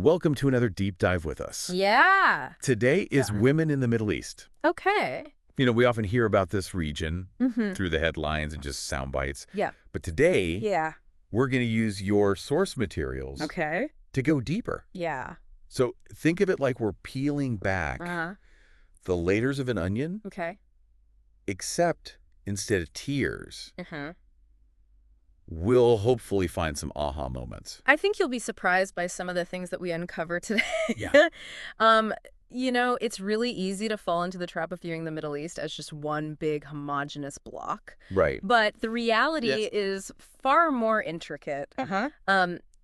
welcome to another deep dive with us. Yeah. Today is women in the Middle East. Okay. You know, we often hear about this region Mm-hmm. through the headlines and just sound bites. Yeah. But today, Yeah. we're going to use your source materials Okay. to go deeper. Yeah. So think of it like we're peeling back Uh-huh. the layers of an onion, Okay. except instead of tears, Uh-huh. we'll hopefully find some aha moments. I think you'll be surprised by some of the things that we uncover today. Yeah. It's really easy to fall into the trap of viewing the Middle East as just one big homogenous block. Right. But the reality is far more intricate. Uh-huh.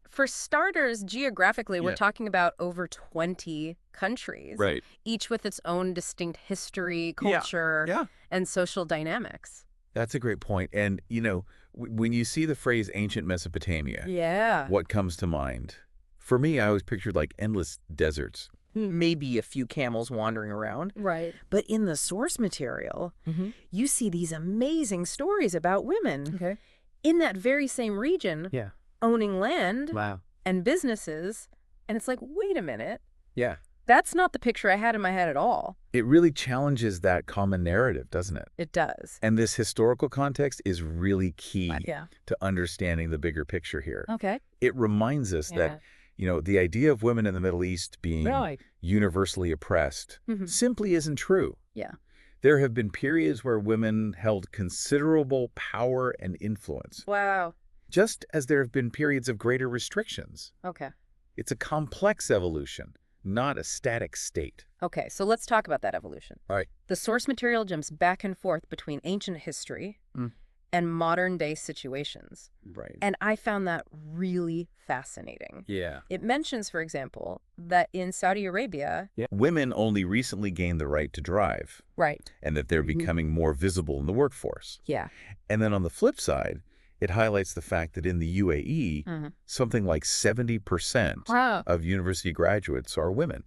For starters, geographically, we're Yeah. talking about over 20 countries, Right. each with its own distinct history, culture, Yeah. and social dynamics. That's a great point. And, you know, when you see the phrase ancient Mesopotamia, Yeah. what comes to mind? For me, I always pictured like endless deserts. Maybe a few camels wandering around. Right. But in the source material, Mm-hmm. you see these amazing stories about women Okay. in that very same region Yeah. owning land Wow. And businesses. And it's like, wait a minute. Yeah. That's not the picture I had in my head at all. It really challenges that common narrative, doesn't it? It does. And this historical context is really key Yeah. to understanding the bigger picture here. Okay. It reminds us that, you know, the idea of women in the Middle East being universally oppressed Mhm. simply isn't true. Yeah. There have been periods where women held considerable power and influence, Wow. just as there have been periods of greater restrictions. Okay. It's a complex evolution, not a static state. Okay, so let's talk about that evolution. All right. The source material jumps back and forth between ancient history and modern day situations. Right. And I found that really fascinating. Yeah. It mentions, for example, that in Saudi Arabia, Women only recently gained the right to drive, right. and that they're becoming more visible in the workforce. Yeah. And then on the flip side, it highlights the fact that in the UAE, something like 70% Wow. of university graduates are women.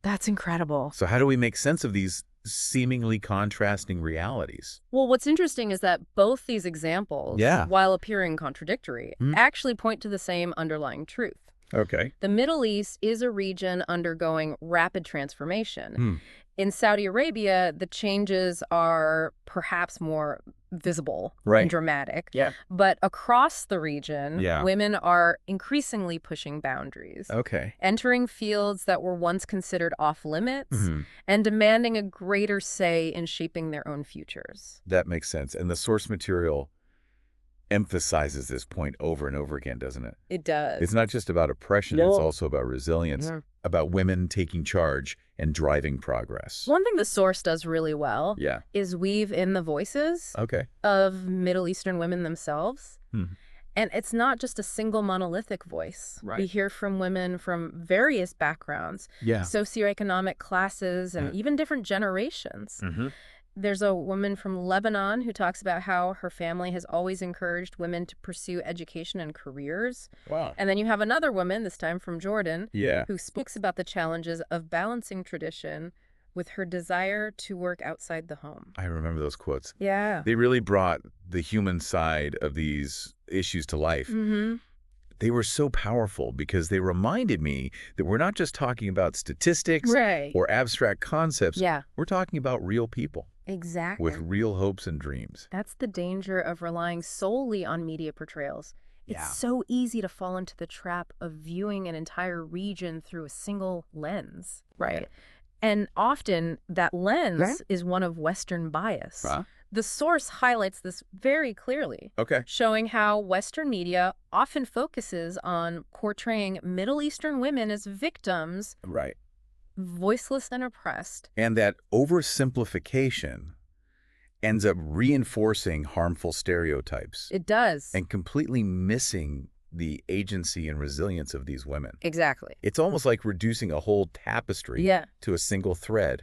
That's incredible. So how do we make sense of these seemingly contrasting realities? Well, what's interesting is that both these examples, while appearing contradictory, actually point to the same underlying truth. Okay. The Middle East is a region undergoing rapid transformation. In Saudi Arabia, the changes are perhaps more visible and dramatic. Yeah. But across the region, women are increasingly pushing boundaries, Okay. entering fields that were once considered off limits and demanding a greater say in shaping their own futures. That makes sense. And the source material emphasizes this point over and over again, doesn't it? It does. It's not just about oppression, it's also about resilience, about women taking charge and driving progress. One thing the source does really well is weave in the voices of Middle Eastern women themselves. And it's not just a single monolithic voice. Right. We hear from women from various backgrounds, socioeconomic classes, and even different generations. There's a woman from Lebanon who talks about how her family has always encouraged women to pursue education and careers. Wow. And then you have another woman, this time from Jordan, Yeah. who speaks about the challenges of balancing tradition with her desire to work outside the home. I remember those quotes. Yeah. They really brought the human side of these issues to life. They were so powerful because they reminded me that we're not just talking about statistics or abstract concepts. Yeah. We're talking about real people Exactly. with real hopes and dreams. That's the danger of relying solely on media portrayals. It's so easy to fall into the trap of viewing an entire region through a single lens. Right. And often that lens is one of Western bias. The source highlights this very clearly, showing how Western media often focuses on portraying Middle Eastern women as victims, voiceless and oppressed. And that oversimplification ends up reinforcing harmful stereotypes. It does. And completely missing the agency and resilience of these women. Exactly. It's almost like reducing a whole tapestry to a single thread.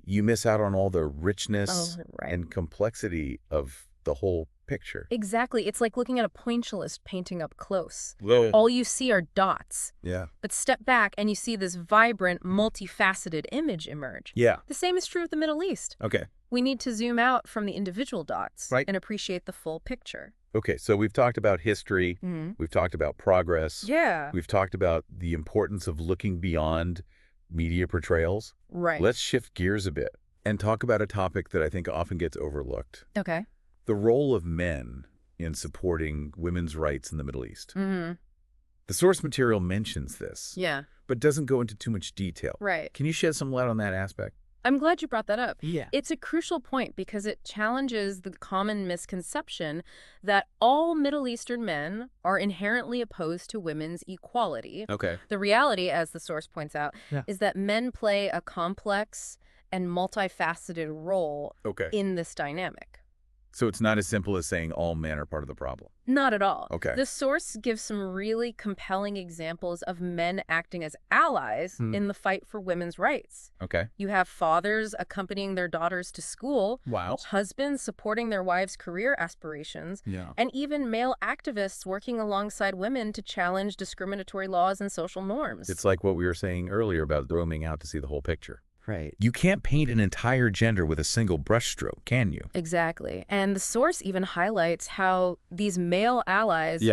You miss out on all the richness and complexity of the whole picture. Exactly. It's like looking at a pointillist painting up close. Whoa. All you see are dots. Yeah. But step back and you see this vibrant, multifaceted image emerge. Yeah. The same is true of the Middle East. Okay. We need to zoom out from the individual dots Right. and appreciate the full picture. Okay, so we've talked about history. We've talked about progress. Yeah. We've talked about the importance of looking beyond media portrayals. Right. Let's shift gears a bit and talk about a topic that I think often gets overlooked. Okay. The role of men in supporting women's rights in the Middle East. The source material mentions this, Yeah. but doesn't go into too much detail. Right. Can you shed some light on that aspect? I'm glad you brought that up. Yeah. It's a crucial point because it challenges the common misconception that all Middle Eastern men are inherently opposed to women's equality. Okay. The reality, as the source points out, Yeah. is that men play a complex and multifaceted role in this dynamic. So it's not as simple as saying all men are part of the problem. Not at all. Okay. The source gives some really compelling examples of men acting as allies in the fight for women's rights. Okay. You have fathers accompanying their daughters to school, Wow. husbands supporting their wives' career aspirations, Yeah. and even male activists working alongside women to challenge discriminatory laws and social norms. It's like what we were saying earlier about zooming out to see the whole picture. Right. You can't paint an entire gender with a single brushstroke, can you? Exactly. And the source even highlights how these male allies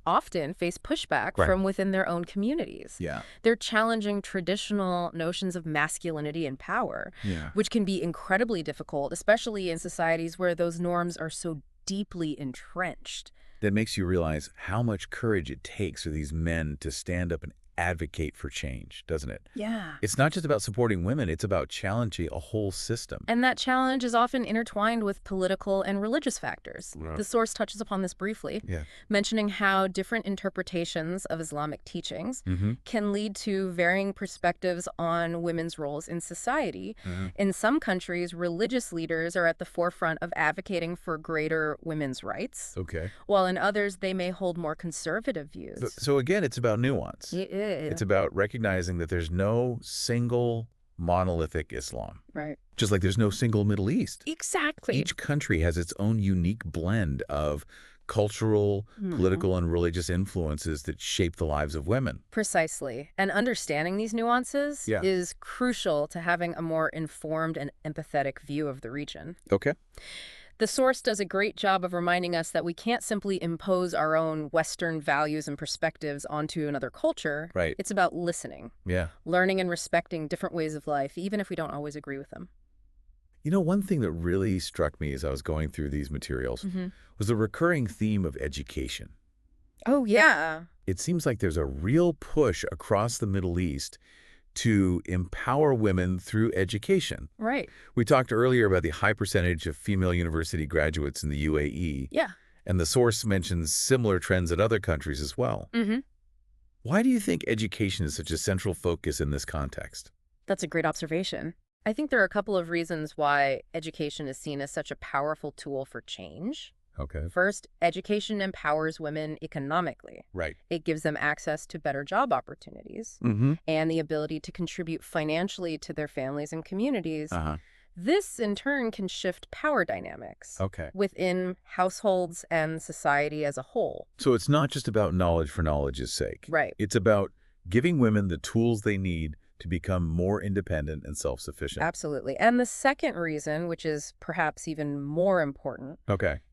often face pushback from within their own communities. Yeah. They're challenging traditional notions of masculinity and power, which can be incredibly difficult, especially in societies where those norms are so deeply entrenched. That makes you realize how much courage it takes for these men to stand up and advocate for change, doesn't it? Yeah. It's not just about supporting women, it's about challenging a whole system. And that challenge is often intertwined with political and religious factors. Right. The source touches upon this briefly, mentioning how different interpretations of Islamic teachings can lead to varying perspectives on women's roles in society. In some countries, religious leaders are at the forefront of advocating for greater women's rights, while in others, they may hold more conservative views. So again, it's about nuance. It is. It's about recognizing that there's no single monolithic Islam. Right. Just like there's no single Middle East. Exactly. Each country has its own unique blend of cultural, political, and religious influences that shape the lives of women. Precisely. And understanding these nuances is crucial to having a more informed and empathetic view of the region. Okay. The source does a great job of reminding us that we can't simply impose our own Western values and perspectives onto another culture. Right. It's about listening, learning and respecting different ways of life, even if we don't always agree with them. You know, one thing that really struck me as I was going through these materials was the recurring theme of education. Oh, yeah. It seems like there's a real push across the Middle East to empower women through education. Right. We talked earlier about the high percentage of female university graduates in the UAE. Yeah. And the source mentions similar trends in other countries as well. Why do you think education is such a central focus in this context? That's a great observation. I think there are a couple of reasons why education is seen as such a powerful tool for change. Okay. First, education empowers women economically. Right. It gives them access to better job opportunities and the ability to contribute financially to their families and communities. This, in turn, can shift power dynamics within households and society as a whole. So it's not just about knowledge for knowledge's sake. Right. It's about giving women the tools they need to become more independent and self-sufficient. Absolutely. And the second reason, which is perhaps even more important,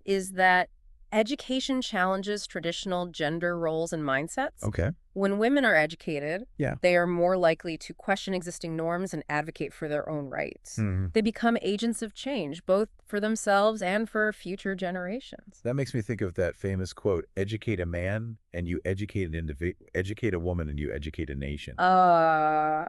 is that education challenges traditional gender roles and mindsets. When women are educated, they are more likely to question existing norms and advocate for their own rights. They become agents of change, both for themselves and for future generations. That makes me think of that famous quote, educate a man and you educate educate a woman and you educate a nation.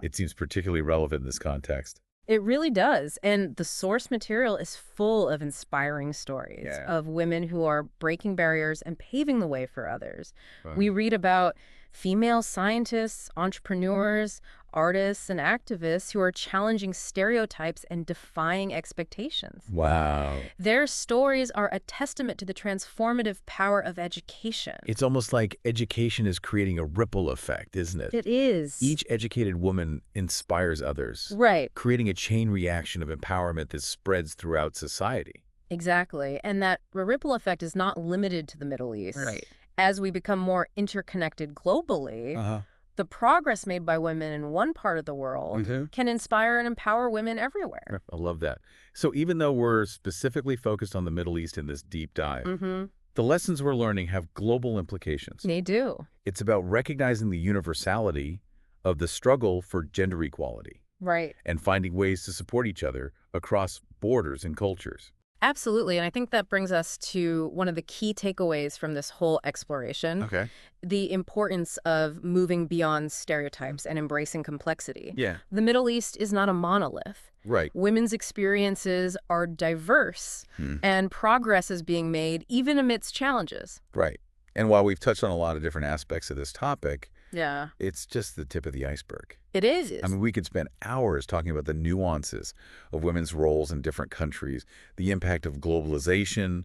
It seems particularly relevant in this context. It really does. And the source material is full of inspiring stories of women who are breaking barriers and paving the way for others. We read about female scientists, entrepreneurs, artists, and activists who are challenging stereotypes and defying expectations. Wow. Their stories are a testament to the transformative power of education. It's almost like education is creating a ripple effect, isn't it? It is. Each educated woman inspires others. Right. Creating a chain reaction of empowerment that spreads throughout society. Exactly. And that ripple effect is not limited to the Middle East. Right. As we become more interconnected globally, the progress made by women in one part of the world can inspire and empower women everywhere. I love that. So even though we're specifically focused on the Middle East in this deep dive, The lessons we're learning have global implications. They do. It's about recognizing the universality of the struggle for gender equality. Right. And finding ways to support each other across borders and cultures. Absolutely. And I think that brings us to one of the key takeaways from this whole exploration. Okay. The importance of moving beyond stereotypes and embracing complexity. Yeah. The Middle East is not a monolith. Right. Women's experiences are diverse, and progress is being made even amidst challenges. Right. And while we've touched on a lot of different aspects of this topic, Yeah. it's just the tip of the iceberg. It is. I mean, we could spend hours talking about the nuances of women's roles in different countries, the impact of globalization,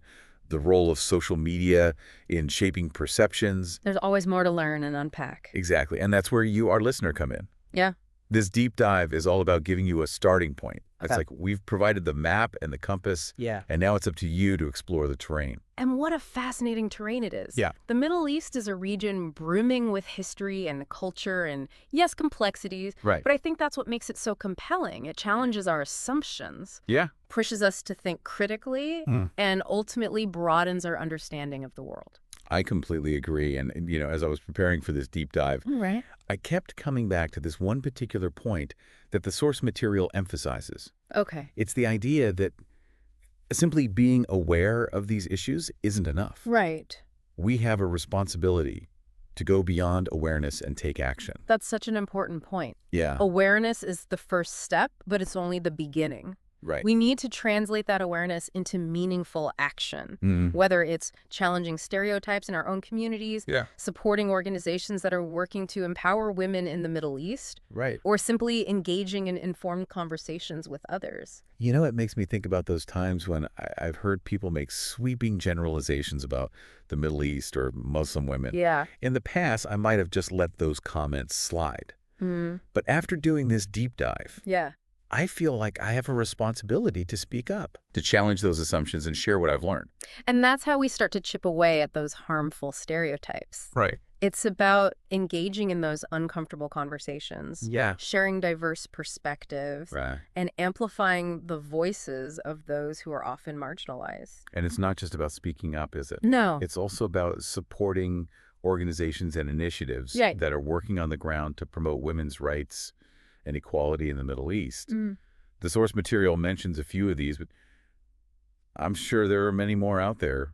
the role of social media in shaping perceptions. There's always more to learn and unpack. Exactly. And that's where you, our listener, come in. Yeah. This deep dive is all about giving you a starting point. It's Okay. like we've provided the map and the compass, and now it's up to you to explore the terrain. And what a fascinating terrain it is. Yeah. The Middle East is a region brimming with history and culture and, yes, complexities. Right. But I think that's what makes it so compelling. It challenges our assumptions, Yeah. pushes us to think critically, and ultimately broadens our understanding of the world. I completely agree. And, you know, as I was preparing for this deep dive, Right. I kept coming back to this one particular point that the source material emphasizes. Okay. It's the idea that simply being aware of these issues isn't enough. Right. We have a responsibility to go beyond awareness and take action. That's such an important point. Yeah. Awareness is the first step, but it's only the beginning. Right. We need to translate that awareness into meaningful action, whether it's challenging stereotypes in our own communities, supporting organizations that are working to empower women in the Middle East, Right. or simply engaging in informed conversations with others. You know, it makes me think about those times when I've heard people make sweeping generalizations about the Middle East or Muslim women. Yeah. In the past, I might have just let those comments slide. But after doing this deep dive, Yeah. I feel like I have a responsibility to speak up, to challenge those assumptions and share what I've learned. And that's how we start to chip away at those harmful stereotypes. Right. It's about engaging in those uncomfortable conversations, Yeah. sharing diverse perspectives, Right. and amplifying the voices of those who are often marginalized. And it's not just about speaking up, is it? No. It's also about supporting organizations and initiatives Right. that are working on the ground to promote women's rights and equality in the Middle East. The source material mentions a few of these, but I'm sure there are many more out there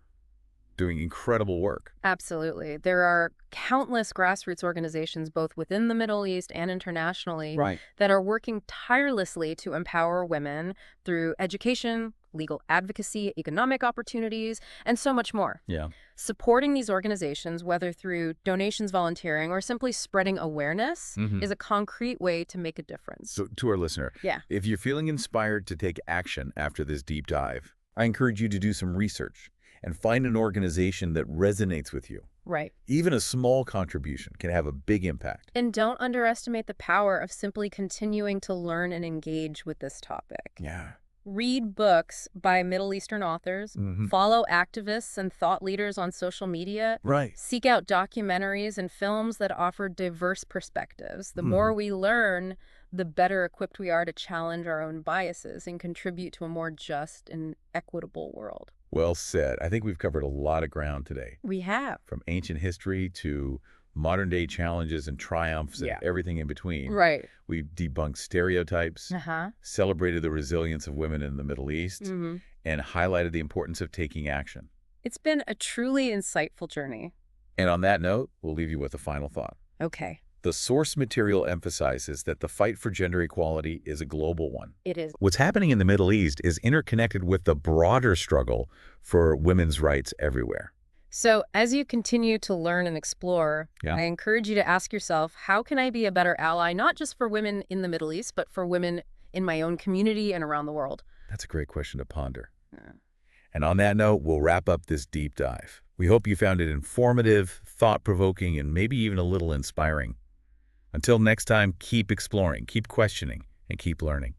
doing incredible work. Absolutely. There are countless grassroots organizations, both within the Middle East and internationally, Right. that are working tirelessly to empower women through education, legal advocacy, economic opportunities, and so much more. Yeah. Supporting these organizations, whether through donations, volunteering, or simply spreading awareness, is a concrete way to make a difference. So to our listener, Yeah. if you're feeling inspired to take action after this deep dive, I encourage you to do some research and find an organization that resonates with you. Right. Even a small contribution can have a big impact. And don't underestimate the power of simply continuing to learn and engage with this topic. Yeah. Read books by Middle Eastern authors, follow activists and thought leaders on social media, Right. seek out documentaries and films that offer diverse perspectives. The more we learn, the better equipped we are to challenge our own biases and contribute to a more just and equitable world. Well said. I think we've covered a lot of ground today, We have. from ancient history to modern-day challenges and triumphs and everything in between. Right. We've debunked stereotypes, celebrated the resilience of women in the Middle East, and highlighted the importance of taking action. It's been a truly insightful journey. And on that note, we'll leave you with a final thought. Okay. The source material emphasizes that the fight for gender equality is a global one. It is. What's happening in the Middle East is interconnected with the broader struggle for women's rights everywhere. So as you continue to learn and explore, I encourage you to ask yourself, how can I be a better ally, not just for women in the Middle East, but for women in my own community and around the world? That's a great question to ponder. And on that note, we'll wrap up this deep dive. We hope you found it informative, thought-provoking, and maybe even a little inspiring. Until next time, keep exploring, keep questioning, and keep learning.